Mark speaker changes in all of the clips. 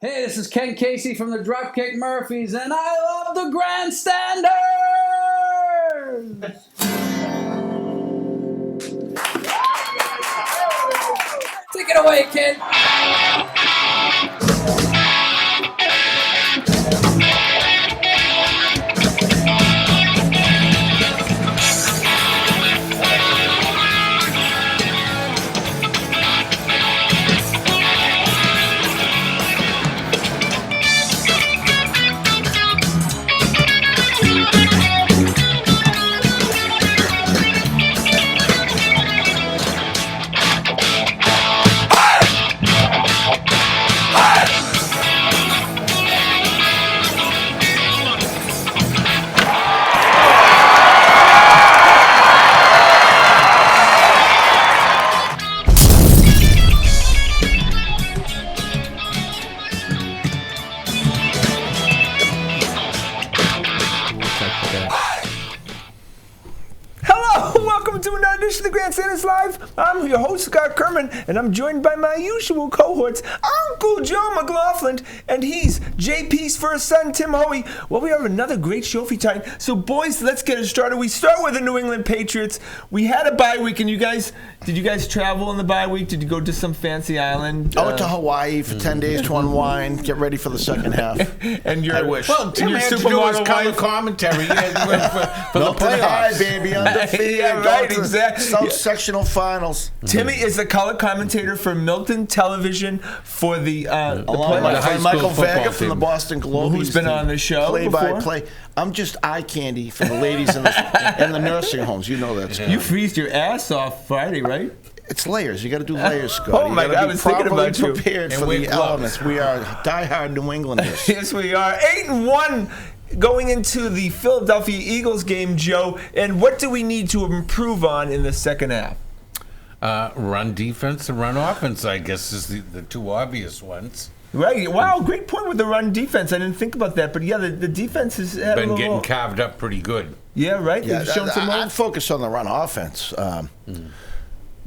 Speaker 1: Hey, this is Ken Casey from the Dropkick Murphys, and I love the Grandstanders! Take it away, kid!
Speaker 2: To another edition of the Grandstanders Live. I'm your host, Scott Kerman, and I'm joined by my usual cohorts, Uncle Joe McLaughlin, and he's JP's first son, Tim Hoey. Well, we have another great show for you tonight. So, boys, let's get it started. We start with the New England Patriots. We had a bye week, and did you guys travel in the bye week? Did you go to some fancy island?
Speaker 3: I went to Hawaii for 10 days to unwind, get ready for the second half.
Speaker 2: And
Speaker 3: I wish.
Speaker 4: Well, Tim had to do his color commentary for the playoffs.
Speaker 3: High, baby, undefeated.
Speaker 2: Yeah, right, exactly.
Speaker 3: South sectional finals.
Speaker 2: Timmy is the color commentator for Milton Television for the
Speaker 3: Along with my friend Michael Vega from the Boston Globe.
Speaker 2: Who's been on the show
Speaker 3: play-by-play. I'm just eye candy for the ladies in the nursing homes. You know that, Scott.
Speaker 2: You freezed your ass off Friday, right?
Speaker 3: It's layers. You got to do layers, Scott.
Speaker 2: Oh my God, I was thinking about you.
Speaker 3: Prepared for the elements. We are diehard New Englanders.
Speaker 2: Yes, we are. 8-1 going into the Philadelphia Eagles game, Joe. And what do we need to improve on in the second half?
Speaker 4: Run defense and run offense, I guess, is the two obvious ones.
Speaker 2: Right. Wow, great point with the run defense. I didn't think about that. But, yeah, the defense has
Speaker 4: been getting carved up pretty good.
Speaker 2: Yeah, right.
Speaker 3: Yeah,
Speaker 2: they've shown some
Speaker 3: I'd focus on the run offense.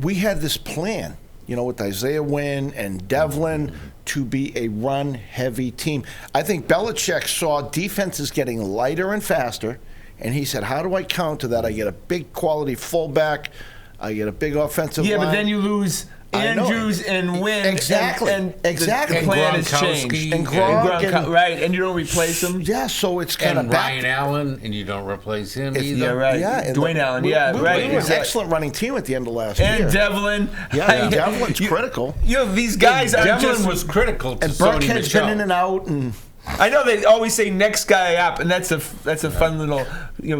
Speaker 3: We had this plan, with Isaiah Wynn and Devlin to be a run-heavy team. I think Belichick saw defenses getting lighter and faster, and he said, how do I counter that? I get a big quality fullback. I get a big offensive line.
Speaker 2: Yeah, but then you lose Andrews and Wynn.
Speaker 3: Exactly.
Speaker 2: The plan has changed.
Speaker 3: And Gronk.
Speaker 2: Right, and you don't replace them.
Speaker 3: Yeah, so it's kind of
Speaker 4: Ryan Allen, and you don't replace him either.
Speaker 2: Yeah, right.
Speaker 3: Yeah,
Speaker 2: Dwayne Allen, right.
Speaker 3: It was an excellent running team at the end of last year.
Speaker 2: And Devlin.
Speaker 3: Yeah, Devlin's critical.
Speaker 2: These guys are
Speaker 4: Devlin was critical to
Speaker 3: and
Speaker 4: Sony
Speaker 3: Burkhead's
Speaker 4: Michel.
Speaker 3: been in and out, and
Speaker 2: I know they always say next guy up, and that's a fun little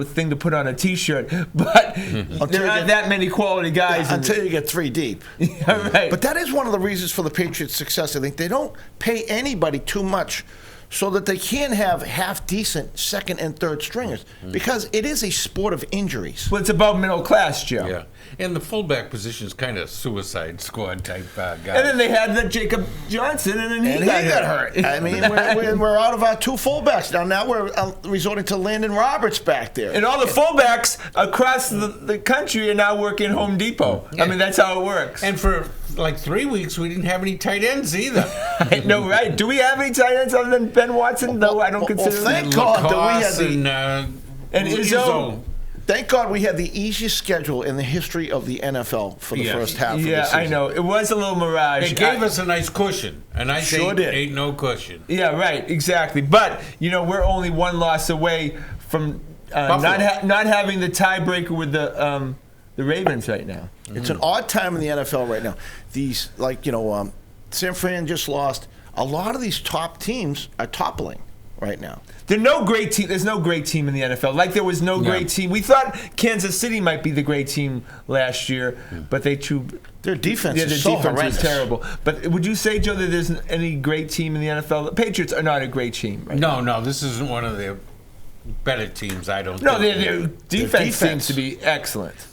Speaker 2: thing to put on a T-shirt. But there aren't that many quality guys
Speaker 3: until you get three deep.
Speaker 2: Yeah, right.
Speaker 3: But that is one of the reasons for the Patriots' success. I think they don't pay anybody too much, so that they can have half-decent second and third stringers, because it is a sport of injuries.
Speaker 2: Well, it's about middle class, Joe.
Speaker 4: Yeah, and the fullback position is kind of suicide squad type guy.
Speaker 2: And then they had the Jacob Johnson, and then he got hurt.
Speaker 3: I mean, we're out of our two fullbacks now. Now we're resorting to Landon Roberts back there.
Speaker 2: And all the fullbacks across the country are now working Home Depot. I mean, that's how it works.
Speaker 4: And for like 3 weeks, we didn't have any tight ends either.
Speaker 2: No, right? Do we have any tight ends other than Ben Watson? Though I don't consider.
Speaker 3: Well, thank God that we had
Speaker 4: and
Speaker 2: Izzo.
Speaker 3: Thank God we had the easiest schedule in the history of the NFL for the first half of the season.
Speaker 2: Yeah, I know. It was a little mirage.
Speaker 4: It gave us a nice cushion. And I
Speaker 3: sure did.
Speaker 4: Ain't no cushion.
Speaker 2: Yeah, right. Exactly. But, we're only one loss away from not having the tiebreaker with the Ravens right now.
Speaker 3: It's an odd time in the NFL right now. These, San Fran just lost. A lot of these top teams are toppling right now.
Speaker 2: There's no great team in the NFL. Like there was no great team. We thought Kansas City might be the great team last year, but their
Speaker 3: defense
Speaker 2: is so horrendous. Was terrible. But would you say, Joe, that there's any great team in the NFL? The Patriots are not a great team. Right
Speaker 4: No, this isn't one of their better teams. I don't.
Speaker 2: No, their defense seems to be excellent.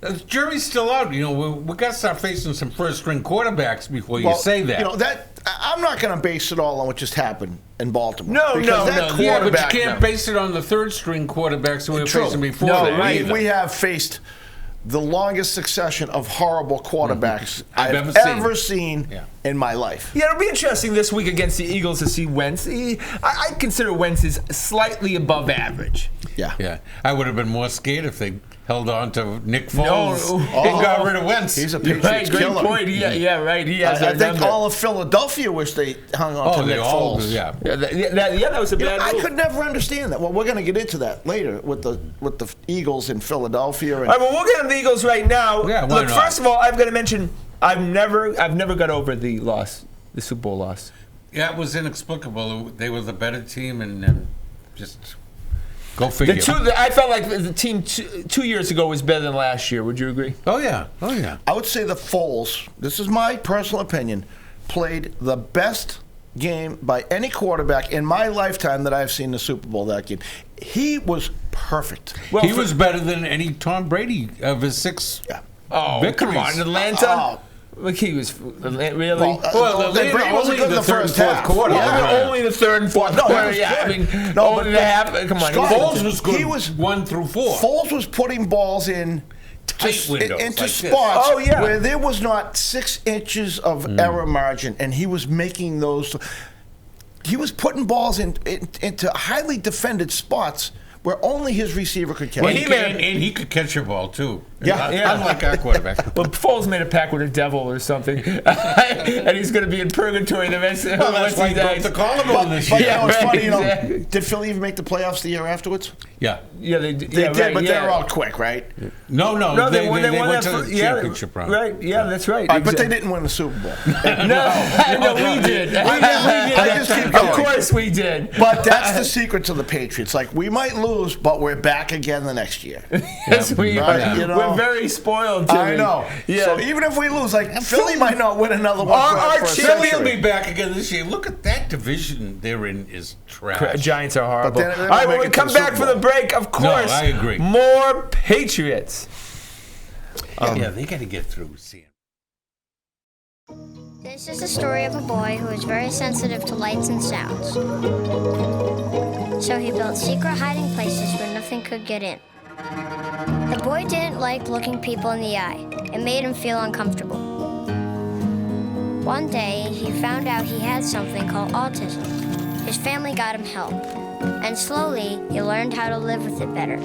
Speaker 4: The jury's still out. We got to start facing some first-string quarterbacks before you say that.
Speaker 3: I'm not going to base it all on what just happened in Baltimore.
Speaker 2: No.
Speaker 4: Yeah, but you can't base it on the third-string quarterbacks that we were facing before.
Speaker 3: No, right. We have faced the longest succession of horrible quarterbacks I've ever seen in my life.
Speaker 2: Yeah, it'll be interesting this week against the Eagles to see Wentz. I consider Wentz is slightly above average.
Speaker 4: Yeah. I would have been more scared if they held on to Nick Foles and got rid of Wentz.
Speaker 3: He's a Patriots killer.
Speaker 2: Great point. Yeah, right. He has
Speaker 3: I think all of Philadelphia wish they hung on to Nick Foles.
Speaker 2: That was a bad move.
Speaker 3: I could never understand that. Well, we're going to get into that later with the Eagles in Philadelphia.
Speaker 2: All right, well, we'll get on the Eagles right now.
Speaker 4: Yeah,
Speaker 2: Look, first of all, I've got to mention I've never got over the loss, the Super Bowl loss.
Speaker 4: Yeah, it was inexplicable. They were the better team, and just go figure.
Speaker 2: I felt like the team 2 years ago was better than last year. Would you agree?
Speaker 4: Oh yeah.
Speaker 3: I would say the Foles, this is my personal opinion, played the best game by any quarterback in my lifetime that I've seen the Super Bowl that game. He was perfect.
Speaker 4: Well, he was better than any Tom Brady of his 6 victories.
Speaker 2: Come on, Atlanta. Look, he was really.
Speaker 4: Well,
Speaker 3: Brady wasn't good in the first half.
Speaker 4: Quarter.
Speaker 2: Only the third and fourth quarter. Only the half. Come on,
Speaker 4: Foles was good. He was 1 through 4.
Speaker 3: Foles was putting balls in
Speaker 4: tight windows
Speaker 3: into
Speaker 4: like
Speaker 3: spots where there was not 6 inches of error margin, and he was making those. He was putting balls into highly defended spots where only his receiver could catch.
Speaker 4: Well, and he could catch your ball too. Unlike our quarterback.
Speaker 2: Well, Foles made a pact with a devil or something, and he's going to be in purgatory the rest of
Speaker 4: that's why he broke the collarbone this year.
Speaker 3: But it's funny, did Philly even make the playoffs the year afterwards?
Speaker 2: Yeah, they did.
Speaker 3: They did, but they were all quick, right?
Speaker 4: No, they went to the championship round.
Speaker 2: Right? Yeah, that's right.
Speaker 3: But they didn't win the Super Bowl.
Speaker 2: No, we did.
Speaker 3: I just keep going.
Speaker 2: Of course we did.
Speaker 3: But that's the secret to the Patriots. Like, we might lose, but we're back again the next year.
Speaker 2: Yes, we are. We're very spoiled, Timmy.
Speaker 3: I know. Yeah. So even if we lose, like, Philly might not win another one.
Speaker 4: Our Philly will be back again this year. Look at that division they're in is trash.
Speaker 2: Giants are horrible. All right, when we come back for the break, of course,
Speaker 4: I agree.
Speaker 2: More Patriots.
Speaker 5: They got to get through seeing.
Speaker 6: This is the story of a boy who is very sensitive to lights and sounds. So he built secret hiding places where nothing could get in. The boy didn't like looking people in the eye. It made him feel uncomfortable. One day, he found out he had something called autism. His family got him help. And slowly, he learned how to live with it better.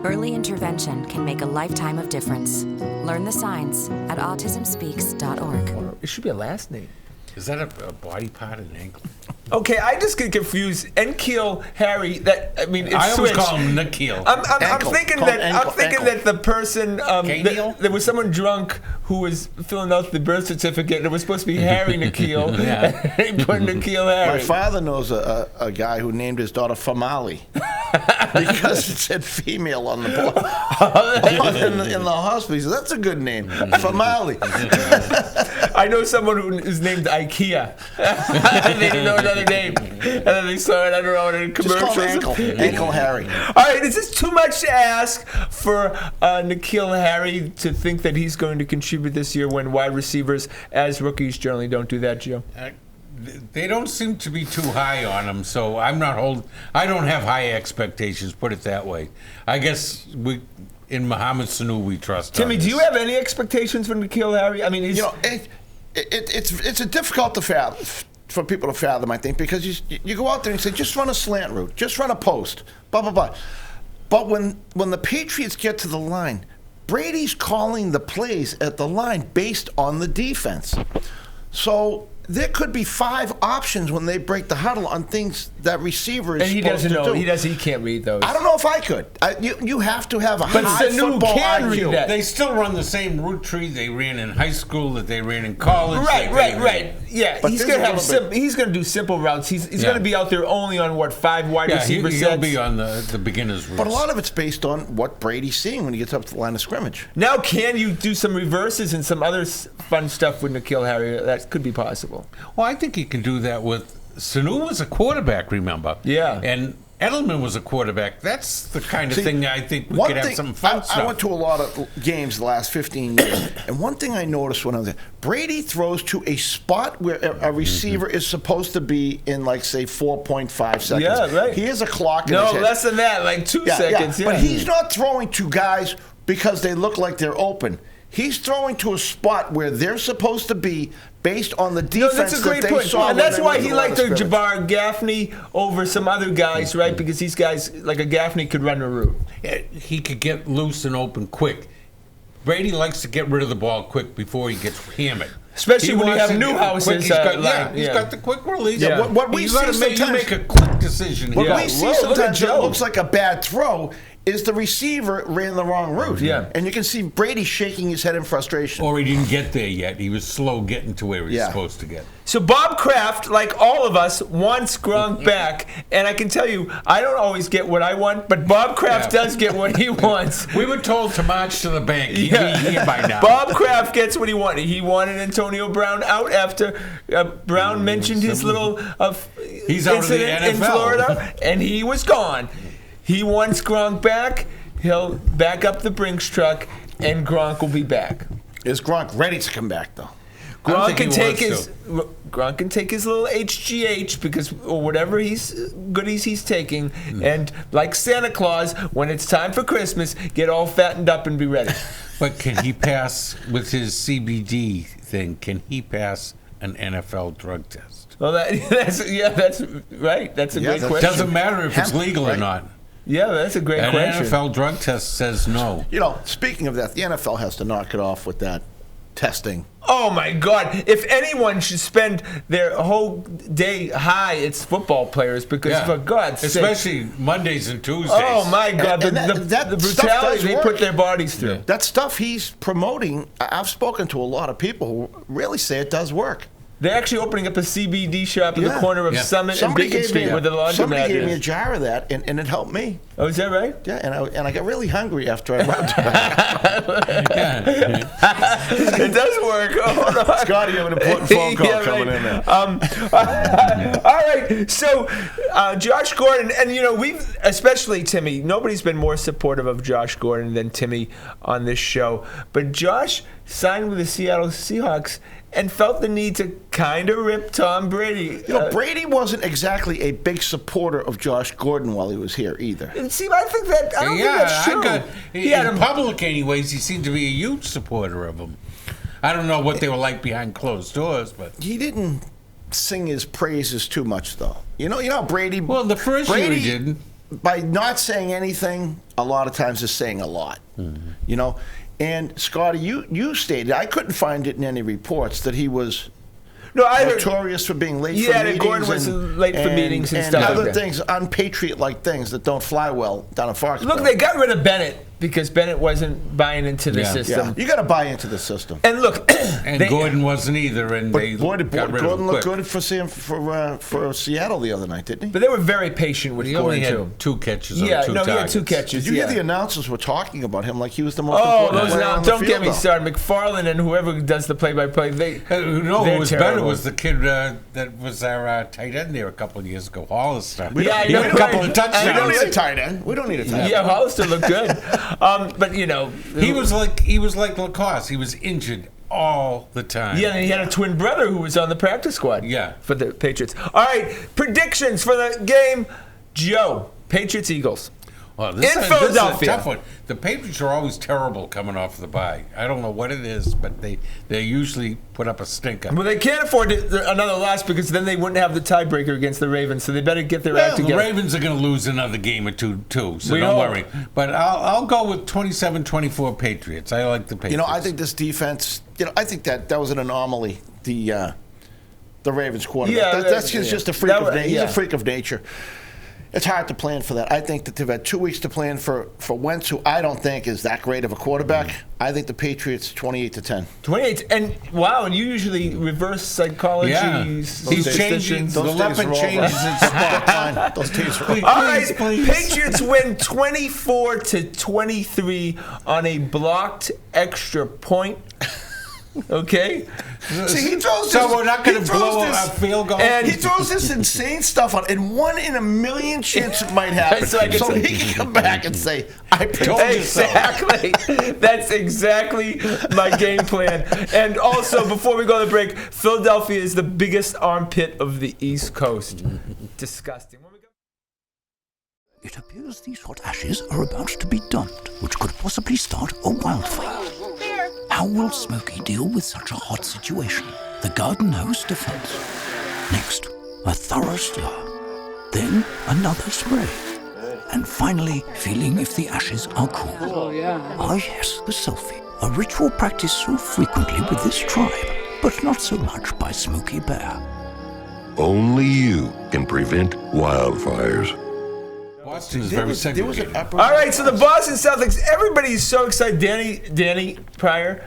Speaker 7: Early intervention can make a lifetime of difference. Learn the signs at autismspeaks.org.
Speaker 2: It should be a last name.
Speaker 4: Is that a body part in England?
Speaker 2: Okay, I just get confused. Enkeel Harry. It's
Speaker 4: I always
Speaker 2: switched.
Speaker 4: call him Nikhil.
Speaker 2: I'm thinking that the person there was someone drunk who was filling out the birth certificate. And it was supposed to be Harry Nikhil. He put Nikhil Harry.
Speaker 3: My father knows a guy who named his daughter Famali because it said female on the board in the hospital. He said, "That's a good name, Famali."
Speaker 2: I know someone who is named IKEA. They didn't know another name, and then they saw it. I don't know in a commercial.
Speaker 3: Just call him Ankle Harry.
Speaker 2: All right, is this too much to ask for Nikhil Harry to think that he's going to contribute this year when wide receivers, as rookies, generally don't do that, Joe?
Speaker 4: They don't seem to be too high on him, so I don't have high expectations. Put it that way. I guess in Mohamed Sanu we trust.
Speaker 2: Timmy, do you have any expectations for Nikhil Harry? I mean,
Speaker 3: it's a difficult to fathom. For people to fathom, I think, because you go out there and say, just run a slant route, just run a post, blah, blah, blah. But when the Patriots get to the line, Brady's calling the plays at the line based on the defense. So there could be 5 options when they break the huddle on things that receivers.
Speaker 2: And he doesn't know. He can't read those.
Speaker 3: I don't know if I could. You have to have a high football IQ.
Speaker 2: Read
Speaker 4: they still run the same route tree they ran in high school that they ran in college.
Speaker 2: Right. Yeah,
Speaker 3: but
Speaker 2: he's going to do simple routes. He's going to be out there only on 5 wide receiver sets.
Speaker 4: He'll be on the beginner's routes.
Speaker 3: But a lot of it's based on what Brady's seeing when he gets up to the line of scrimmage.
Speaker 2: Now, can you do some reverses and some other fun stuff with Nikhil Harry? That could be possible.
Speaker 4: Well, I think he can do that with Sanu was a quarterback, remember?
Speaker 2: Yeah.
Speaker 4: And Edelman was a quarterback. That's the kind of thing I think we could have some fun stuff.
Speaker 3: I went to a lot of games the last 15 years, and one thing I noticed when I was there, Brady throws to a spot where a receiver is supposed to be in, like, say, 4.5 seconds.
Speaker 2: Yeah, right.
Speaker 3: He has a clock in his head.
Speaker 2: No, less than that, like 2 seconds. Yeah.
Speaker 3: But he's not throwing to guys because they look like they're open. He's throwing to a spot where they're supposed to be based on the defense
Speaker 2: that's a great
Speaker 3: that they
Speaker 2: point.
Speaker 3: saw.
Speaker 2: And
Speaker 3: when
Speaker 2: that's
Speaker 3: they
Speaker 2: why
Speaker 3: went
Speaker 2: he
Speaker 3: to
Speaker 2: liked
Speaker 3: the line of
Speaker 2: Jabbar Gaffney over some other guys, right? Because these guys, like a Gaffney, could run a route.
Speaker 4: He could get loose and open quick. Brady likes to get rid of the ball quick before he gets hammered.
Speaker 2: Especially when you
Speaker 4: wants
Speaker 2: have
Speaker 4: to
Speaker 2: new
Speaker 4: do it
Speaker 2: houses.
Speaker 4: quick. He's got the quick release.
Speaker 2: Yeah.
Speaker 3: What we
Speaker 4: you
Speaker 3: see
Speaker 4: gotta
Speaker 3: sometimes,
Speaker 4: you make a quick decision.
Speaker 3: what
Speaker 4: here.
Speaker 3: we see
Speaker 2: Whoa, look at
Speaker 3: sometimes it
Speaker 2: Joe.
Speaker 3: looks like a bad throw is the receiver ran the wrong route.
Speaker 2: Yeah.
Speaker 3: And you can see Brady shaking his head in frustration.
Speaker 4: Or he didn't get there yet. He was slow getting to where he's supposed to get.
Speaker 2: So Bob Kraft, like all of us, wants Gronk back, and I can tell you, I don't always get what I want, but Bob Kraft does get what he wants.
Speaker 4: We were told to march to the bank. He'd be here by now.
Speaker 2: Bob Kraft gets what he wanted. He wanted Antonio Brown out after Brown mentioned his little
Speaker 4: He's out of the
Speaker 2: incident in
Speaker 4: NFL.
Speaker 2: Florida, and he was gone. He wants Gronk back. He'll back up the Brinks truck, and Gronk will be back.
Speaker 3: Is Gronk ready to come back, though?
Speaker 2: Gronk can take his little HGH because or whatever goodies he's taking, and like Santa Claus, when it's time for Christmas, get all fattened up and be ready.
Speaker 4: But can he pass with his CBD thing? Can he pass an NFL drug test?
Speaker 2: Well, that's right. That's a great question.
Speaker 4: Doesn't matter if it's legal or not.
Speaker 2: Yeah, that's a great
Speaker 4: An
Speaker 2: question.
Speaker 4: NFL drug test says no.
Speaker 3: You know, speaking of that, the NFL has to knock it off with that testing.
Speaker 2: Oh my God! If anyone should spend their whole day high, it's football players because for God's sake,
Speaker 4: especially Mondays and Tuesdays.
Speaker 2: oh my God,
Speaker 3: And
Speaker 2: the
Speaker 3: that stuff
Speaker 2: brutality
Speaker 3: does
Speaker 2: they
Speaker 3: work.
Speaker 2: put their bodies through.
Speaker 3: That stuff he's promoting, I've spoken to a lot of people who really say it does work.
Speaker 2: They're actually opening up a CBD shop in the
Speaker 3: Yeah.
Speaker 2: corner of
Speaker 4: Yeah.
Speaker 2: Summit and Beacon Street where the laundromat
Speaker 3: gave me a
Speaker 2: is.
Speaker 3: jar of that, and it helped me.
Speaker 2: Oh, is that right?
Speaker 3: Yeah, and I got really hungry after I rubbed it.
Speaker 2: It does work. Oh, hold on.
Speaker 3: Scotty, you have an important phone call
Speaker 2: Yeah,
Speaker 3: coming
Speaker 2: right.
Speaker 3: in there.
Speaker 2: All right, so Josh Gordon, and we've, especially Timmy, nobody's been more supportive of Josh Gordon than Timmy on this show. But Josh signed with the Seattle Seahawks and felt the need to kind of rip Tom Brady.
Speaker 3: Brady wasn't exactly a big supporter of Josh Gordon while he was here either.
Speaker 2: See, I don't think that's true.
Speaker 4: In public, anyways, he seemed to be a huge supporter of him. I don't know what they were like behind closed doors, but
Speaker 3: He didn't sing his praises too much, though. You know, Brady.
Speaker 4: well, the first year he didn't.
Speaker 3: By not saying anything, a lot of times is saying a lot.
Speaker 4: Mm-hmm.
Speaker 3: You know, and Scotty, you stated, I couldn't find it in any reports that he was
Speaker 2: No, I heard.
Speaker 3: notorious for being late
Speaker 2: Yeah,
Speaker 3: for
Speaker 2: that
Speaker 3: meetings.
Speaker 2: Gordon was late for meetings and stuff like
Speaker 3: other
Speaker 2: that.
Speaker 3: things, unpatriot-like things that don't fly well down in Foxborough.
Speaker 2: Look, they got rid of Bennett because Bennett wasn't buying into the system.
Speaker 3: Yeah, you got to buy into the system.
Speaker 2: And look,
Speaker 4: And Gordon wasn't either, and they
Speaker 3: But boy, did
Speaker 4: got rid of
Speaker 3: Gordon
Speaker 4: him
Speaker 3: look
Speaker 4: quick.
Speaker 3: good for Seattle the other night, didn't he?
Speaker 2: but they were very patient with
Speaker 4: He only
Speaker 2: Gordon
Speaker 4: had
Speaker 2: too.
Speaker 4: 2 catches on
Speaker 2: Yeah,
Speaker 4: 2
Speaker 2: no, he had
Speaker 4: targets.
Speaker 2: 2 catches.
Speaker 3: Did you
Speaker 2: yeah.
Speaker 3: hear the announcers were talking about him like he was the most
Speaker 2: Oh,
Speaker 3: important
Speaker 2: those
Speaker 3: player on
Speaker 2: now
Speaker 3: the
Speaker 2: don't
Speaker 3: field,
Speaker 2: get me
Speaker 3: though.
Speaker 2: started. McFarland and whoever does the play-by-play,
Speaker 4: No,
Speaker 2: they're
Speaker 4: what was better
Speaker 2: terrible.
Speaker 4: was the kid that was our tight end there a couple of years ago, Hollister.
Speaker 2: Yeah,
Speaker 4: he had a couple of
Speaker 3: We don't
Speaker 4: touchdowns.
Speaker 3: need a tight end. We don't need a tight end.
Speaker 2: Yeah, Hollister looked good, but
Speaker 4: He was like Lacoste. He was injured all the time.
Speaker 2: Yeah, and he had a twin brother who was on the practice squad.
Speaker 4: Yeah.
Speaker 2: For the Patriots. All right, predictions for the game. Joe, Patriots Eagles.
Speaker 4: Well,
Speaker 2: In Philadelphia.
Speaker 4: This is a tough one. The Patriots are always terrible coming off the bye. I don't know what it is, but they usually put up a stinker.
Speaker 2: Well, they can't afford another loss because then they wouldn't have the tiebreaker against the Ravens, so they better get their act
Speaker 4: The
Speaker 2: together.
Speaker 4: Ravens are going to lose another game or two, too, so
Speaker 2: We
Speaker 4: don't
Speaker 2: hope.
Speaker 4: worry. But I'll go with 27-24 Patriots. I like the Patriots.
Speaker 3: I think this defense. I think that was an anomaly. The Ravens quarterback.
Speaker 2: Yeah,
Speaker 3: That's just a freak of nature. He's
Speaker 2: yeah.
Speaker 3: a freak of nature. It's hard to plan for that. I think that they've had 2 weeks to plan for Wentz, who I don't think is that great of a quarterback. I think the Patriots 28-10.
Speaker 2: 28. And wow, and you usually reverse psychology.
Speaker 4: Yeah. He's changing. The
Speaker 3: Those days
Speaker 4: weapon
Speaker 3: are over.
Speaker 4: changes its spot.
Speaker 3: Those days are
Speaker 4: Please.
Speaker 3: over.
Speaker 2: All right,
Speaker 4: Please.
Speaker 2: Patriots win 24-23 on a blocked extra point. Okay?
Speaker 3: See, he throws
Speaker 4: So
Speaker 3: this,
Speaker 4: we're not going
Speaker 3: he
Speaker 4: to
Speaker 3: throws
Speaker 4: blow
Speaker 3: this-
Speaker 4: a field goal?
Speaker 2: And-
Speaker 3: He throws this insane stuff on, and 1 in a million chance it might happen.
Speaker 2: So I can
Speaker 3: so
Speaker 2: say-
Speaker 3: he can come back and say, I told you so.
Speaker 2: Exactly. That's exactly my game plan. And also, before we go to the break, Philadelphia is the biggest armpit of the East Coast. Disgusting. When we go-
Speaker 8: It appears these hot ashes are about to be dumped, which could possibly start a wildfire. How will Smokey deal with such a hot situation? The garden hose defense. Next, a thorough stir. Then another spray. And finally, feeling if the ashes are cool.
Speaker 1: Oh, yeah.
Speaker 8: Ah yes, the selfie. A ritual practiced so frequently with this tribe, but not so much by Smokey Bear.
Speaker 9: Only you can prevent wildfires.
Speaker 4: Boston is very segregated.
Speaker 2: All right, so the Boston Celtics, everybody's so excited. Danny Pryor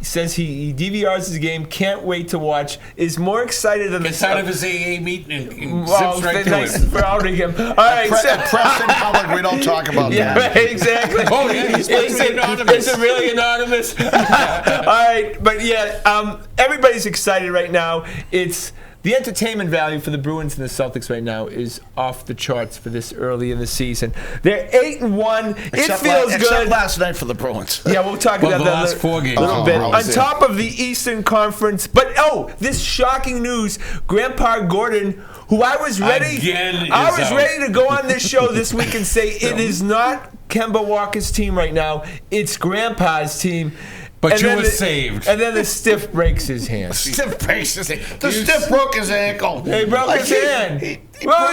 Speaker 2: says he DVRs his game, can't wait to watch, is more excited than
Speaker 4: Gets out of his AA meeting and
Speaker 2: well,
Speaker 4: zips right to
Speaker 2: thanks
Speaker 4: it.
Speaker 2: for outing him. All right,
Speaker 3: At Preston Public, we don't talk about
Speaker 2: yeah,
Speaker 3: that.
Speaker 2: right, exactly.
Speaker 4: Oh, yeah, he's supposed to be anonymous.
Speaker 2: Is it really anonymous? All right, but yeah, everybody's excited right now. It's the entertainment value for the Bruins and the Celtics right now is off the charts for this early in the season. They're 8-1. It feels good.
Speaker 3: Except last night for the Bruins.
Speaker 2: Yeah, we'll talk
Speaker 4: Well,
Speaker 2: about
Speaker 4: the
Speaker 2: that
Speaker 4: last 4 games.
Speaker 2: a little bit.
Speaker 3: I
Speaker 2: On
Speaker 3: was in.
Speaker 2: top of the Eastern Conference, but this shocking news: Grandpa Gordon, who I was ready,
Speaker 4: Again is out.
Speaker 2: ready to go on this show this week and say it is not Kemba Walker's team right now; it's Grandpa's team.
Speaker 4: But
Speaker 2: And
Speaker 4: you
Speaker 2: then
Speaker 4: were
Speaker 2: the-
Speaker 4: saved.
Speaker 2: And then the stiff breaks his hand.
Speaker 3: Stiff breaks his hand. The stiff broke his ankle.
Speaker 2: He broke his hand.
Speaker 3: He
Speaker 2: Well,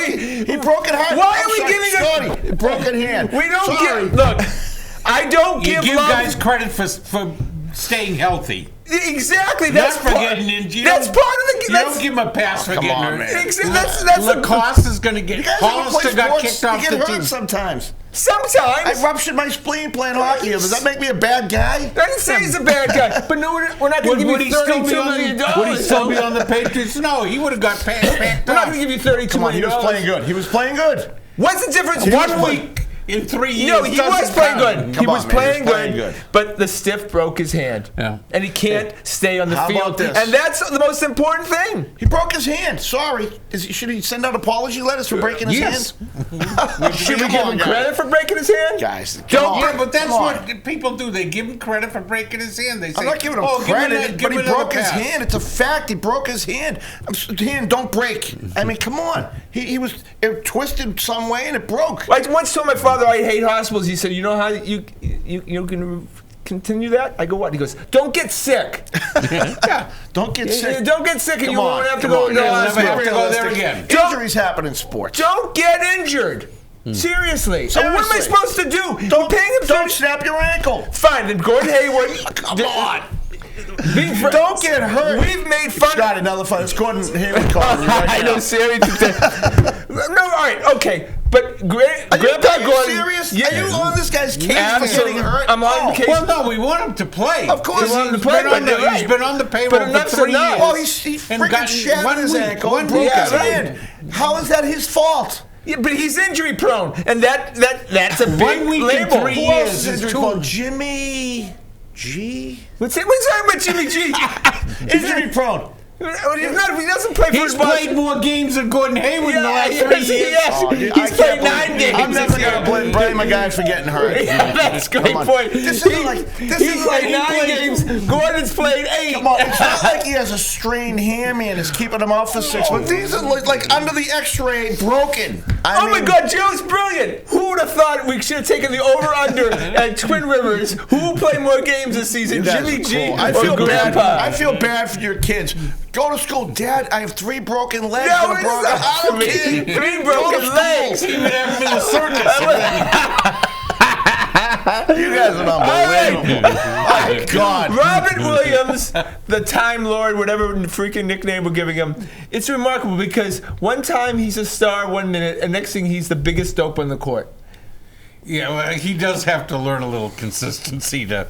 Speaker 3: broke it hard.
Speaker 2: Why are
Speaker 3: I'm
Speaker 2: we
Speaker 3: sorry,
Speaker 2: giving a-
Speaker 3: Scotty, broken hand?
Speaker 2: We don't
Speaker 3: Sorry.
Speaker 2: give. Look, I don't
Speaker 4: You
Speaker 2: give
Speaker 4: give
Speaker 2: love.
Speaker 4: guys credit for staying healthy.
Speaker 2: Exactly.
Speaker 4: Not
Speaker 2: That's
Speaker 4: for
Speaker 2: part.
Speaker 4: getting injured.
Speaker 2: That's part of the.
Speaker 4: You
Speaker 2: That's,
Speaker 4: don't give him a pass for
Speaker 3: come
Speaker 4: getting
Speaker 3: on,
Speaker 4: hurt.
Speaker 3: man.
Speaker 2: That's the.
Speaker 4: Lacoste is going to get.
Speaker 3: You guys ever
Speaker 4: Hollister
Speaker 3: play
Speaker 4: got
Speaker 3: sports?
Speaker 4: kicked off
Speaker 3: You
Speaker 4: the
Speaker 3: get
Speaker 4: team.
Speaker 3: hurt sometimes.
Speaker 2: Sometimes.
Speaker 3: I ruptured my spleen playing hockey. Does that make me a bad guy?
Speaker 2: I didn't say he's a bad guy, but no, we're not going to give
Speaker 4: Would
Speaker 2: you
Speaker 4: he still be
Speaker 2: $32
Speaker 4: on
Speaker 2: million.
Speaker 4: Would he still be on the Patriots? No, he would have got backed
Speaker 2: We're not
Speaker 4: off.
Speaker 2: going to give you $32
Speaker 3: Come on, he
Speaker 2: million.
Speaker 3: was playing good. He was playing good.
Speaker 2: What's the difference?
Speaker 3: He was
Speaker 2: 1
Speaker 3: playing-
Speaker 2: week.
Speaker 4: In 3 years.
Speaker 2: No, he was
Speaker 4: doesn't
Speaker 2: playing
Speaker 4: count.
Speaker 2: good.
Speaker 3: Come
Speaker 2: He
Speaker 3: on,
Speaker 2: was
Speaker 3: man,
Speaker 2: playing
Speaker 3: he was playing
Speaker 2: good,
Speaker 3: good.
Speaker 2: but the stiff broke his hand,
Speaker 4: Yeah.
Speaker 2: and he can't stay on the
Speaker 3: How
Speaker 2: field.
Speaker 3: about this?
Speaker 2: And that's the most important thing.
Speaker 3: He broke his hand. Sorry. Should he send out apology letters for breaking his
Speaker 4: Yes.
Speaker 3: hand?
Speaker 2: Should we give him credit for breaking his hand?
Speaker 3: Guys,
Speaker 2: Don't
Speaker 3: come
Speaker 4: Yeah,
Speaker 3: on.
Speaker 4: but that's
Speaker 3: Come on.
Speaker 4: what people do. They give him credit for breaking his hand. They say,
Speaker 3: I'm not giving him
Speaker 4: "Oh, give
Speaker 3: credit,
Speaker 4: that-
Speaker 3: but
Speaker 4: give
Speaker 3: he
Speaker 4: him another
Speaker 3: broke his
Speaker 4: pass."
Speaker 3: hand. It's a fact. He broke his hand. His hand don't break. I mean, come on. He was it twisted some way and it broke.
Speaker 2: I once told my father I hate hospitals. He said, "You know how you can continue that?" I go, "What?" He goes, "Don't get sick.
Speaker 3: Don't get sick.
Speaker 2: Don't get sick, and
Speaker 3: Come
Speaker 2: you
Speaker 3: on,
Speaker 2: won't have to
Speaker 3: come
Speaker 2: go
Speaker 3: on.
Speaker 2: to the
Speaker 3: You'll never
Speaker 2: hospital.
Speaker 3: have to go there
Speaker 4: again.
Speaker 3: Injuries happen in sports.
Speaker 2: Don't get injured." Seriously. What am I
Speaker 3: Seriously.
Speaker 2: supposed to do?
Speaker 3: Don't,
Speaker 2: We're paying him
Speaker 3: don't snap your ankle.
Speaker 2: Fine, then Gordon Hayward.
Speaker 3: Come on.
Speaker 2: Being fr-
Speaker 3: Don't get hurt.
Speaker 2: We've made fun.
Speaker 3: Scott, another fun. It's Gordon Hayward calling you right
Speaker 2: I
Speaker 3: now.
Speaker 2: know, Siri. No, all right, okay. But Grandpa
Speaker 3: Are you
Speaker 2: Gordon.
Speaker 3: serious?
Speaker 2: Yeah,
Speaker 3: Are you on this guy's case for
Speaker 2: Absolutely.
Speaker 3: getting hurt?
Speaker 2: I'm on the case.
Speaker 4: Well, no, we want him to play.
Speaker 3: Of course.
Speaker 4: He's
Speaker 3: We want him to
Speaker 2: play,
Speaker 4: been
Speaker 2: but
Speaker 4: on the-
Speaker 2: you're right.
Speaker 4: He's been on the
Speaker 2: But
Speaker 4: payroll for
Speaker 2: enough's
Speaker 4: 3
Speaker 2: enough.
Speaker 4: years.
Speaker 3: Well, he
Speaker 4: And
Speaker 3: freaking
Speaker 4: gotten
Speaker 3: shattered
Speaker 4: 1
Speaker 3: his
Speaker 4: week,
Speaker 3: ankle
Speaker 4: 1
Speaker 3: and broke
Speaker 4: week
Speaker 3: his
Speaker 4: out of it.
Speaker 3: hand. How is that his fault?
Speaker 2: Yeah, but he's injury prone, and that's a big
Speaker 4: 1 week and
Speaker 2: label.
Speaker 4: 3
Speaker 3: Who
Speaker 4: years
Speaker 3: else is
Speaker 4: is
Speaker 3: injury
Speaker 4: too-
Speaker 3: prone? Jimmy G?
Speaker 2: What's talking about Jimmy G?
Speaker 3: Injury prone.
Speaker 2: He's not, he doesn't play for
Speaker 4: He's
Speaker 2: his Boston.
Speaker 4: played more games than Gordon Hayward in the last 3 years.
Speaker 2: Yes.
Speaker 3: Oh, dude,
Speaker 2: He's
Speaker 3: I
Speaker 2: played
Speaker 3: can't
Speaker 2: 9
Speaker 3: believe-
Speaker 2: games.
Speaker 3: I'm never
Speaker 2: this year.
Speaker 3: going to blame a guy for getting hurt.
Speaker 2: Yeah, that's a great
Speaker 3: Come on.
Speaker 2: point.
Speaker 3: This isn't like
Speaker 2: He's
Speaker 3: he
Speaker 2: played 9
Speaker 3: plays-
Speaker 2: games. Gordon's played 8.
Speaker 3: Come on, it's not like he has a strained hammy and is keeping him out for 6 months. These are like under the X-ray, broken.
Speaker 2: Oh my God, Joe's brilliant. Who would have thought we should have taken the over/under at Twin Rivers? Who will play more games this season,
Speaker 3: You guys
Speaker 2: Jimmy
Speaker 3: are
Speaker 2: G
Speaker 3: cool. I
Speaker 2: or
Speaker 3: feel bad.
Speaker 2: Grandpa?
Speaker 3: I feel bad for your kids. Go to school, Dad. I have 3 broken legs.
Speaker 2: No,
Speaker 3: and a
Speaker 2: it's
Speaker 3: broken
Speaker 2: not
Speaker 3: arm.
Speaker 2: three-
Speaker 3: Kid.
Speaker 2: three
Speaker 3: Go
Speaker 2: broken
Speaker 3: to school.
Speaker 2: legs.
Speaker 4: Even after the circus.
Speaker 3: You guys are unbelievable. My God.
Speaker 2: Robert Williams, the Time Lord, whatever freaking nickname we're giving him. It's remarkable because one time he's a star 1 minute, and next thing he's the biggest dope on the court.
Speaker 4: Yeah, well, he does have to learn a little consistency to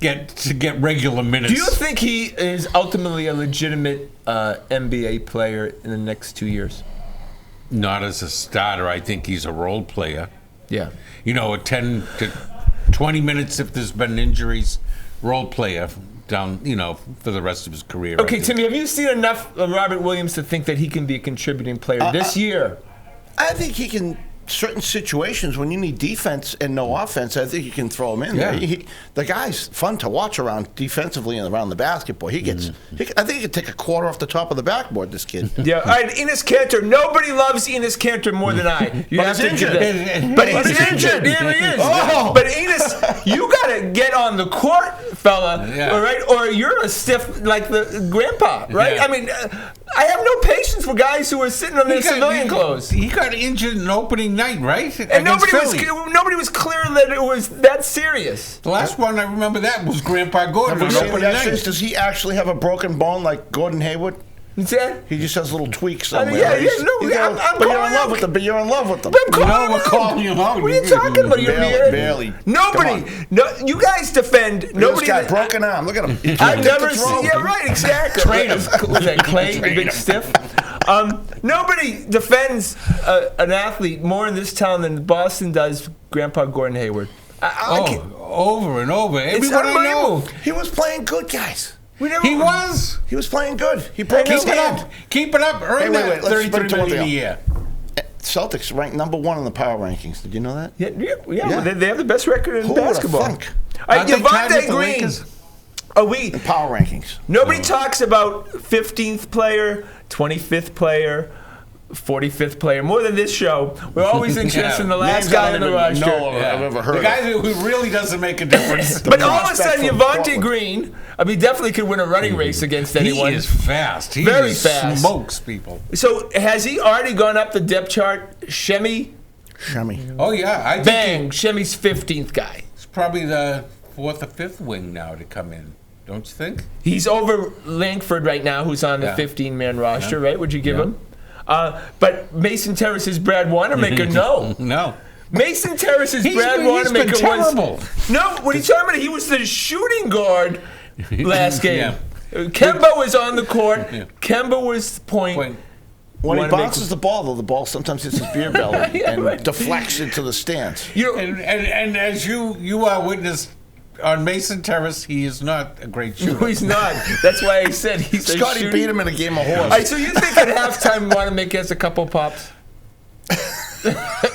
Speaker 4: get regular minutes.
Speaker 2: Do you think he is ultimately a legitimate NBA player in the next 2 years?
Speaker 4: Not as a starter. I think he's a role player.
Speaker 2: Yeah.
Speaker 4: You know, a 10 to 20 minutes if there's been injuries, role player down, for the rest of his career. I
Speaker 2: Okay,
Speaker 4: think.
Speaker 2: Timmy, have you seen enough of Robert Williams to think that he can be a contributing player this year?
Speaker 3: I think he can certain situations when you need defense and no offense, I think you can throw him in there. The guy's fun to watch around defensively and around the basketball. He gets, I think he could take a quarter off the top of the backboard, this kid.
Speaker 2: Yeah, all right, Enes Kanter. Nobody loves Enes Kanter more than I. You have to give that. But he's injured. Yeah, he is.
Speaker 3: Oh.
Speaker 2: But Enes, you got to get on the court, fella, all right? Or you're a stiff like the grandpa, right?
Speaker 4: Yeah.
Speaker 2: I mean, I have no patience for guys who are sitting on their civilian clothes.
Speaker 4: He got injured in opening night, right?
Speaker 2: And nobody was clear that it was that serious.
Speaker 4: The last one I remember that was Grandpa Gordon
Speaker 3: Have
Speaker 4: on
Speaker 3: you seen
Speaker 4: opening
Speaker 3: that
Speaker 4: night.
Speaker 3: since? Does he actually have a broken bone like Gordon Hayward?
Speaker 2: What's that?
Speaker 3: He just has little tweaks
Speaker 2: I mean,
Speaker 3: somewhere.
Speaker 2: I'm
Speaker 3: But you're
Speaker 2: calling
Speaker 3: in love
Speaker 2: him.
Speaker 3: with them. But you're in love with them.
Speaker 2: I'm calling
Speaker 4: No,
Speaker 2: him
Speaker 4: we're
Speaker 2: out.
Speaker 4: calling him out.
Speaker 2: What are you talking about? You're
Speaker 3: Barely.
Speaker 2: Nobody.
Speaker 3: Come on.
Speaker 2: No, you guys defend.
Speaker 3: This
Speaker 2: Nobody.
Speaker 3: guy, broken arm. Look at him. He
Speaker 2: I've
Speaker 3: can't
Speaker 2: never
Speaker 3: get the throw.
Speaker 2: seen. Yeah, right. Exactly.
Speaker 4: Train him.
Speaker 2: Was that Clay, the big stiff? Nobody defends an athlete more in this town than Boston does Grandpa Gordon Hayward.
Speaker 4: Over and over. Everyone I know.
Speaker 3: He was playing good, guys.
Speaker 4: He was.
Speaker 3: He was playing good. He broke his
Speaker 4: Keep it
Speaker 3: hand.
Speaker 4: up. Keep it up. Earn
Speaker 3: Wait,
Speaker 4: that
Speaker 3: let's put it
Speaker 4: $33
Speaker 3: to one
Speaker 4: million a
Speaker 3: deal.
Speaker 4: year.
Speaker 3: Celtics ranked number 1 in the power rankings. Did you know that?
Speaker 2: Yeah. Well, they have the best record in
Speaker 3: Who would've
Speaker 2: basketball.
Speaker 3: thunk?
Speaker 2: All right,
Speaker 4: Aren't they tied with
Speaker 2: Javonte
Speaker 4: the
Speaker 2: Green.
Speaker 4: Lakers?
Speaker 3: The power rankings.
Speaker 2: Nobody talks about 15th player, 25th player, 45th player. More than this show. We're always interested in the last
Speaker 3: Names
Speaker 2: guy
Speaker 3: I
Speaker 2: on the
Speaker 3: don't even
Speaker 2: roster.
Speaker 3: know I've ever heard
Speaker 4: The
Speaker 3: of.
Speaker 4: guy who really doesn't make a difference.
Speaker 2: But all of a sudden,
Speaker 3: from
Speaker 2: Javonte
Speaker 3: Portland.
Speaker 2: Green, I mean, definitely could win a running race against anyone.
Speaker 4: He is fast. He
Speaker 2: Very
Speaker 4: just
Speaker 2: fast.
Speaker 4: smokes people.
Speaker 2: So has he already gone up the depth chart? Shemi,
Speaker 3: Shemmy.
Speaker 4: Oh, yeah. I think
Speaker 2: bang, Shemi's 15th guy.
Speaker 4: he's probably the 4th or 5th wing now to come in. Don't you think?
Speaker 2: He's over Langford right now, who's on the
Speaker 4: Yeah.
Speaker 2: 15-man roster, right? Would you give him? But Mason Terrace's Brad Wanamaker, no.
Speaker 4: No.
Speaker 2: Mason Terrace's
Speaker 4: He's
Speaker 2: Brad
Speaker 4: been
Speaker 2: Wanamaker
Speaker 4: terrible.
Speaker 2: was... No, what are you talking about? He was the shooting guard last game.
Speaker 4: Yeah.
Speaker 2: Kemba was on the court.
Speaker 4: Yeah.
Speaker 2: Kemba was point.
Speaker 4: Point.
Speaker 3: When he
Speaker 2: Wanamaker-
Speaker 3: bounces the ball, though, the ball sometimes hits his beer belly
Speaker 2: Yeah,
Speaker 3: and
Speaker 2: right.
Speaker 3: deflects into the stands.
Speaker 2: You know,
Speaker 4: And as you are witness on Mason Terrace, he is not a great shooter.
Speaker 2: no, he's not. That's why I said he's a
Speaker 3: Scotty
Speaker 2: shooting.
Speaker 3: beat him in a game of horse.
Speaker 2: All right, so you think at halftime Wanamaker has a couple pops?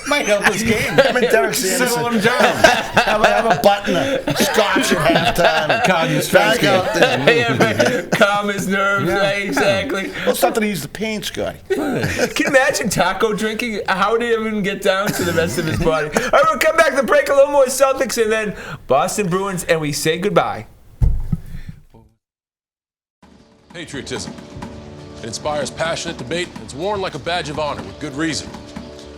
Speaker 4: Might help his game.
Speaker 3: Him and Derek
Speaker 4: Settle
Speaker 3: Sanderson.
Speaker 4: him down.
Speaker 3: Have a button, a scotch at halftime.
Speaker 4: Calm your stress
Speaker 3: Back out there.
Speaker 2: Yeah, right. Calm his nerves.
Speaker 4: Yeah.
Speaker 2: Right, exactly.
Speaker 3: Well, it's not that he used the pain, Scotty.
Speaker 2: Can you imagine Taco drinking? How did he even get down to the rest of his body? All right, we'll come back to break, a little more Celtics, and then Boston Bruins, and we say goodbye.
Speaker 10: Patriotism. It inspires passionate debate. It's worn like a badge of honor with good reason,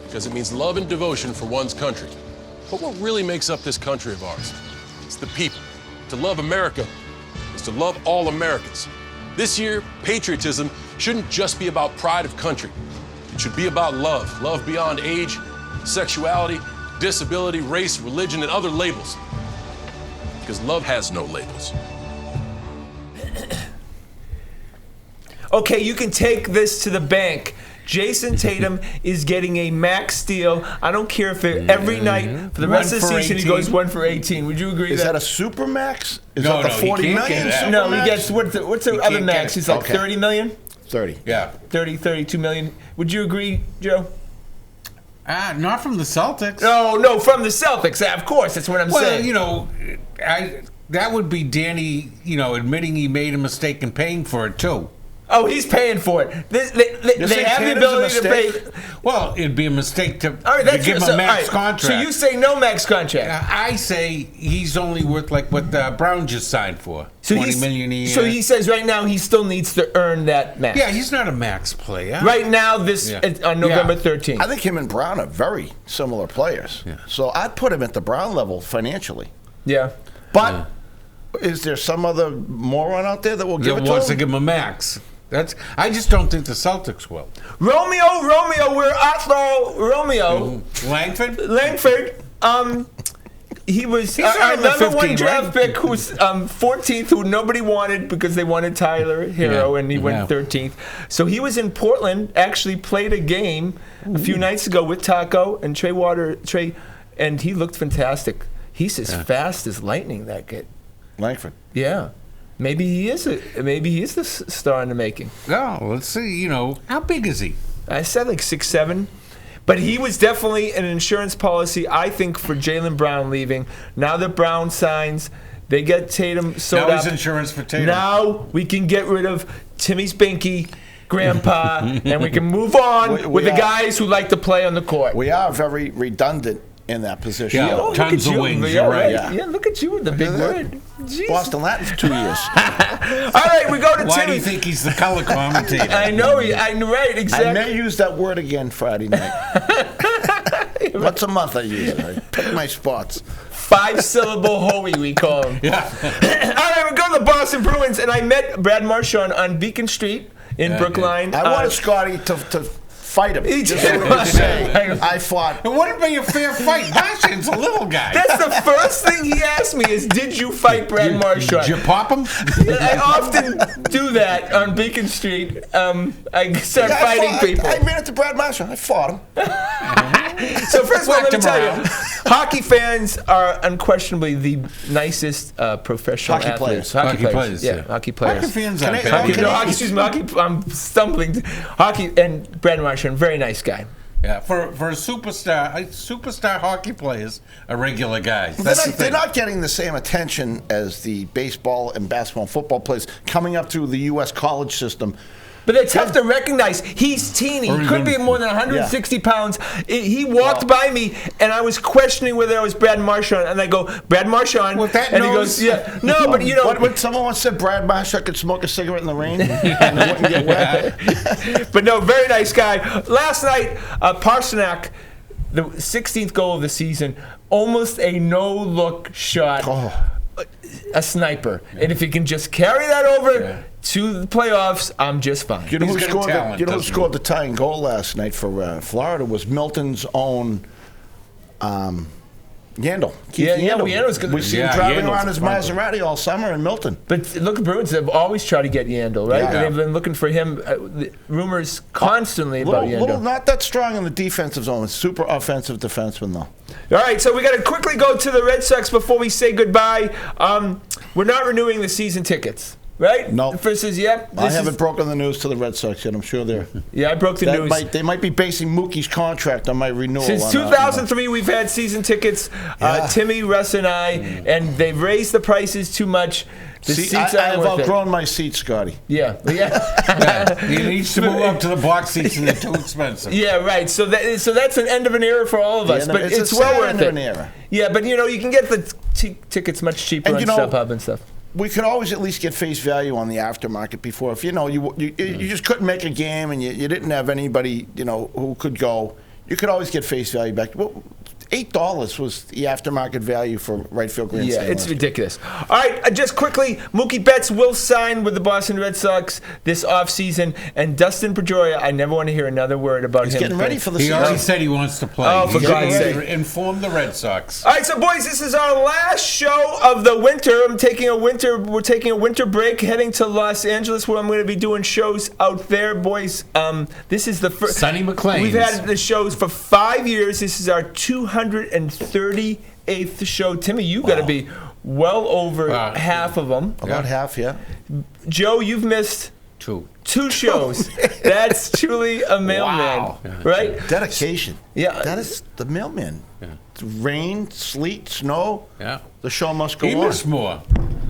Speaker 10: because it means love and devotion for one's country. But what really makes up this country of ours? It's the people. To love America is to love all Americans. This year, patriotism shouldn't just be about pride of country. It should be about love. Love beyond age, sexuality, disability, race, religion, and other labels. Because love has no labels.
Speaker 2: Okay, you can take this to the bank. Jason Tatum is getting a max deal. I don't care if every night for the rest of the
Speaker 4: 1 for
Speaker 2: season he
Speaker 4: 18.
Speaker 2: goes 1 for 18. Would you agree?
Speaker 3: Is that a super max? Is
Speaker 4: No,
Speaker 3: that the
Speaker 4: no,
Speaker 3: 40
Speaker 4: he can't
Speaker 3: million?
Speaker 4: get that.
Speaker 3: super
Speaker 2: No, he
Speaker 3: max?
Speaker 2: gets what's the
Speaker 4: He
Speaker 2: other
Speaker 4: can't
Speaker 2: max?
Speaker 4: get
Speaker 2: He's
Speaker 4: it.
Speaker 2: like
Speaker 3: Okay.
Speaker 2: 30 million,
Speaker 3: 30.
Speaker 4: Yeah.
Speaker 2: 32 million. Would you agree, Joe?
Speaker 4: Not from the Celtics.
Speaker 2: No, from the Celtics. Of course, that's what I'm
Speaker 4: Well,
Speaker 2: saying.
Speaker 4: you know, that would be Danny, admitting he made a mistake in paying for it too.
Speaker 2: Oh, he's paying for it. They
Speaker 3: saying
Speaker 2: have the
Speaker 3: Tatum's a
Speaker 2: ability to pay.
Speaker 3: mistake?
Speaker 4: Well, it'd be a mistake to,
Speaker 2: All right, that's
Speaker 4: give him
Speaker 2: so,
Speaker 4: a max
Speaker 2: all right,
Speaker 4: contract.
Speaker 2: So you say no max contract.
Speaker 4: I say he's only worth like what Brown just signed for,
Speaker 2: So
Speaker 4: $20 million a year.
Speaker 2: So he says right now he still needs to earn that max.
Speaker 4: yeah, he's not a max player.
Speaker 2: Right now, on November
Speaker 4: Yeah.
Speaker 2: 13th.
Speaker 3: I think him and Brown are very similar players.
Speaker 4: Yeah.
Speaker 3: So I'd put him at the Brown level financially.
Speaker 2: Yeah.
Speaker 3: But is there some other moron out there that will give
Speaker 4: That
Speaker 3: it to
Speaker 4: wants to
Speaker 3: him?
Speaker 4: give him a max. I just don't think the Celtics will.
Speaker 2: Romeo, we're Otlo Romeo. Langford. He was
Speaker 4: He's
Speaker 2: our
Speaker 4: not on the
Speaker 2: number
Speaker 4: 15,
Speaker 2: one draft
Speaker 4: right?
Speaker 2: pick, who's 14th, who nobody wanted because they wanted Tyler Hero,
Speaker 4: Yeah,
Speaker 2: and he went
Speaker 4: yeah.
Speaker 2: 13th. So he was in Portland, actually played a game a few nights ago with Taco and Trey, and he looked fantastic. He's as fast as lightning, that kid.
Speaker 3: Langford.
Speaker 2: Yeah. Maybe he is the star in the making.
Speaker 4: No, let's see. How big is he?
Speaker 2: I said like 6'7", But he was definitely an insurance policy, I think, for Jaylen Brown leaving. Now that Brown signs, they get Tatum sewed up.
Speaker 5: Now he's insurance for Tatum.
Speaker 2: Now we can get rid of Timmy's Binky, Grandpa, and we can move on with the guys who like to play on the court.
Speaker 3: We are very redundant in that position.
Speaker 5: Yeah,
Speaker 2: Oh,
Speaker 5: tons
Speaker 2: look at
Speaker 5: of
Speaker 2: you.
Speaker 5: wings.
Speaker 2: Yeah,
Speaker 5: You're right.
Speaker 2: Yeah, look at you with the big word. Jeez.
Speaker 3: Boston Latin for 2 years.
Speaker 2: All right, we go to
Speaker 5: Why
Speaker 2: Timmy.
Speaker 5: do you think he's the color commentator?
Speaker 2: I know, right, exactly.
Speaker 3: I may use that word again Friday night. Once a month I use it. I pick my spots.
Speaker 2: 5-syllable hoey, we call him.
Speaker 5: Yeah.
Speaker 2: All right, we go to the Boston Bruins, and I met Brad Marchand on Beacon Street in Brookline.
Speaker 3: I wanted Scotty to fight him.
Speaker 2: He
Speaker 3: Just
Speaker 2: did.
Speaker 3: so we could say, I fought.
Speaker 5: It wouldn't be a fair fight. Marchand's a little guy.
Speaker 2: That's the first thing he asked me is, did you fight Brad Marchand?
Speaker 5: Did you pop him?
Speaker 2: I often do that on Beacon Street. I start fighting people.
Speaker 3: I ran into Brad Marchand. I fought him.
Speaker 2: So first of all, let me
Speaker 5: Whacked him
Speaker 2: tell you,
Speaker 5: around.
Speaker 2: hockey fans are unquestionably the nicest professional
Speaker 3: Hockey
Speaker 2: athletes.
Speaker 3: players.
Speaker 5: Hockey players,
Speaker 2: Yeah,
Speaker 5: yeah.
Speaker 2: hockey players.
Speaker 5: Hockey fans
Speaker 3: Can
Speaker 5: aren't
Speaker 3: I-
Speaker 5: bad.
Speaker 2: Hockey,
Speaker 3: Can
Speaker 2: no,
Speaker 3: I-
Speaker 2: hockey, excuse me, hockey, I'm stumbling. Hockey and Brad Marchand, very nice guy.
Speaker 5: Yeah, for a superstar hockey players are regular guys.
Speaker 3: They're
Speaker 5: That's the
Speaker 3: not, they're
Speaker 5: thing.
Speaker 3: not getting the same attention as the baseball and basketball and football players coming up through the U.S. college system.
Speaker 2: But it's tough to recognize. He's teeny.
Speaker 5: Or
Speaker 2: He could
Speaker 5: even-
Speaker 2: be more than 160 pounds. He walked by me, and I was questioning whether I was Brad Marchand. And I go, Brad Marchand.
Speaker 5: With that
Speaker 2: and he
Speaker 5: nose?
Speaker 2: goes, yeah. No, but you know.
Speaker 3: When someone once said Brad Marchand could smoke a cigarette in the rain and it wouldn't get wet.
Speaker 2: But no, very nice guy. Last night, Parsonag, the 16th goal of the season, almost a no-look shot.
Speaker 3: Oh.
Speaker 2: A sniper. And if he can just carry that over to the playoffs, I'm just fine.
Speaker 3: You know
Speaker 5: He's
Speaker 3: who
Speaker 5: got
Speaker 3: scored?
Speaker 5: talent,
Speaker 3: You know who
Speaker 5: doesn't
Speaker 3: scored the tying goal last night for Florida was Milton's own Yandel. Keith
Speaker 2: Yeah,
Speaker 3: Yandel.
Speaker 2: Yandle's good.
Speaker 3: We see him
Speaker 5: Yeah,
Speaker 3: driving
Speaker 5: Yandel's
Speaker 3: around his
Speaker 5: fun.
Speaker 3: Maserati all summer in Milton.
Speaker 2: But look, the Bruins have always tried to get Yandel, right?
Speaker 3: Yeah.
Speaker 2: They've been looking for him. The rumors constantly about Yandel.
Speaker 3: Little not that strong in the defensive zone. Super offensive defenseman though.
Speaker 2: All right, so we got to quickly go to the Red Sox before we say goodbye. We're not renewing the season tickets, right?
Speaker 3: No.
Speaker 2: The first is, yeah.
Speaker 3: I haven't broken the news to the Red Sox yet. I'm sure they're.
Speaker 2: Yeah, I broke the news.
Speaker 3: They might be basing Mookie's contract on my renewal.
Speaker 2: Since
Speaker 3: on,
Speaker 2: 2003, we've had season tickets.
Speaker 3: Yeah.
Speaker 2: Timmy, Russ, and I, and they've raised the prices too much. The
Speaker 3: See,
Speaker 2: seats
Speaker 3: I
Speaker 2: aren't
Speaker 3: have
Speaker 2: worth it.
Speaker 3: outgrown my seat, Scotty.
Speaker 2: Yeah.
Speaker 5: He needs to move up to the box seats and they're too expensive.
Speaker 2: Yeah, right. So that's an end of an era for all of us,
Speaker 3: end of-
Speaker 2: but
Speaker 3: it's a
Speaker 2: it's well
Speaker 3: sad
Speaker 2: worth
Speaker 3: end of
Speaker 2: it.
Speaker 3: an era.
Speaker 2: Yeah, but you can get the tickets much cheaper
Speaker 3: And
Speaker 2: on
Speaker 3: you know-
Speaker 2: StubHub and stuff.
Speaker 3: We could always at least get face value on the aftermarket before. If you just couldn't make a game and you didn't have anybody who could go, you could always get face value back. Well, $8 was the aftermarket value for right field grandstand.
Speaker 2: Yeah, it's
Speaker 3: last year.
Speaker 2: ridiculous. All right, just quickly, Mookie Betts will sign with the Boston Red Sox this offseason, and Dustin Pedroia, I never want to hear another word about
Speaker 3: He's
Speaker 2: him.
Speaker 3: getting ready for the
Speaker 5: He
Speaker 3: season.
Speaker 5: already said he wants to play.
Speaker 2: Oh, for
Speaker 5: He's
Speaker 2: God's
Speaker 5: getting
Speaker 2: sake.
Speaker 5: ready to inform the Red Sox.
Speaker 2: All right, so boys, this is our last show of the winter. We're taking a winter break, heading to Los Angeles, where I'm going to be doing shows out there, boys. This is the first.
Speaker 5: Sonny McLean's.
Speaker 2: We've had the shows for 5 years. This is our 238th show. Timmy, you got to be well over half of them.
Speaker 3: About half, yeah.
Speaker 2: Joe, you've missed
Speaker 5: Two.
Speaker 2: 2 shows. That's truly a mailman,
Speaker 5: Wow.
Speaker 2: right?
Speaker 3: Dedication.
Speaker 2: Yeah.
Speaker 3: That is the mailman. Rain, sleet, snow.
Speaker 5: Yeah.
Speaker 3: The show must go
Speaker 5: He
Speaker 3: on.
Speaker 5: missed more.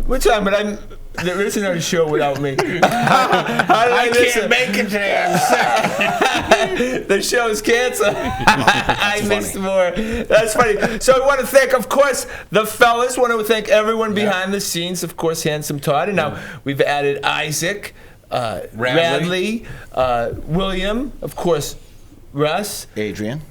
Speaker 2: What time? But there isn't a show without me. How did I miss it?
Speaker 5: make it today. I'm sick.
Speaker 2: The show's canceled. I missed more. That's funny. So I want to thank, of course, the fellas. Want to thank everyone behind the scenes. Of course, Handsome Todd. And now we've added Isaac, Radley, William, of course, Russ,
Speaker 3: Adrian.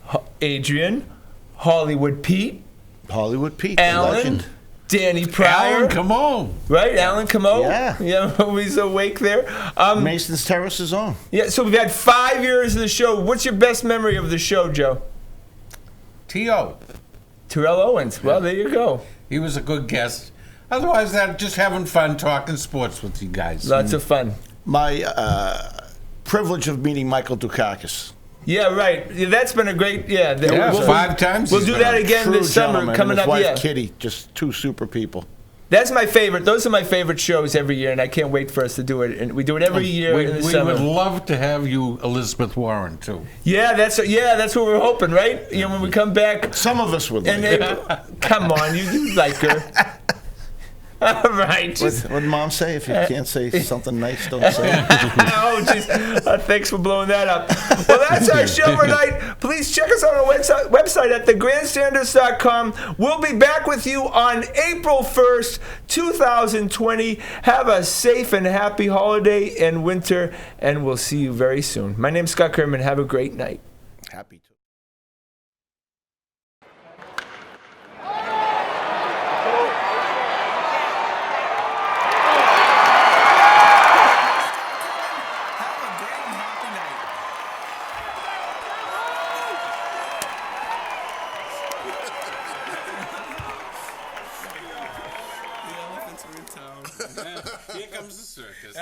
Speaker 2: Hollywood Pete,
Speaker 3: Hollywood Pete. the
Speaker 2: Alan,
Speaker 3: legend.
Speaker 2: Danny Pryor.
Speaker 5: Alan, come on.
Speaker 2: Right, Alan Camo.
Speaker 3: Yeah.
Speaker 2: Yeah, he's awake there.
Speaker 3: Mason's Terrace is on.
Speaker 2: Yeah, so we've had 5 years of the show. What's your best memory of the show, Joe?
Speaker 5: T.O.
Speaker 2: Terrell Owens. Well, there you go.
Speaker 5: He was a good guest. Otherwise, just having fun talking sports with you guys.
Speaker 2: Lots of fun.
Speaker 3: My privilege of meeting Michael Dukakis.
Speaker 2: Yeah, right. Yeah, that's been a great. Yeah,
Speaker 5: Yeah, 5 times.
Speaker 2: We'll
Speaker 5: he's
Speaker 2: do
Speaker 5: been
Speaker 2: that
Speaker 5: on.
Speaker 2: again
Speaker 3: True
Speaker 2: this summer.
Speaker 3: gentleman,
Speaker 2: Coming
Speaker 3: and his
Speaker 2: up,
Speaker 3: wife,
Speaker 2: yeah.
Speaker 3: Kitty, just 2 super people.
Speaker 2: That's my favorite. Those are my favorite shows every year, and I can't wait for us to do it. And we do it every year in the
Speaker 4: We
Speaker 2: summer.
Speaker 4: would love to have you, Elizabeth Warren, too.
Speaker 2: Yeah, that's what we're hoping, right? You know, when we come back.
Speaker 3: Some of us would like
Speaker 2: And come on, you like her. All right.
Speaker 3: What did Mom say? If you can't say something nice, don't say it.
Speaker 2: Oh, jeez. Thanks for blowing that up. Well, that's our show tonight. Please check us out on our website at thegrandstanders.com. We'll be back with you on April 1st, 2020. Have a safe and happy holiday and winter, and we'll see you very soon. My name's Scott Kerman. Have a great night.
Speaker 3: Happy to.
Speaker 4: Here comes the circus.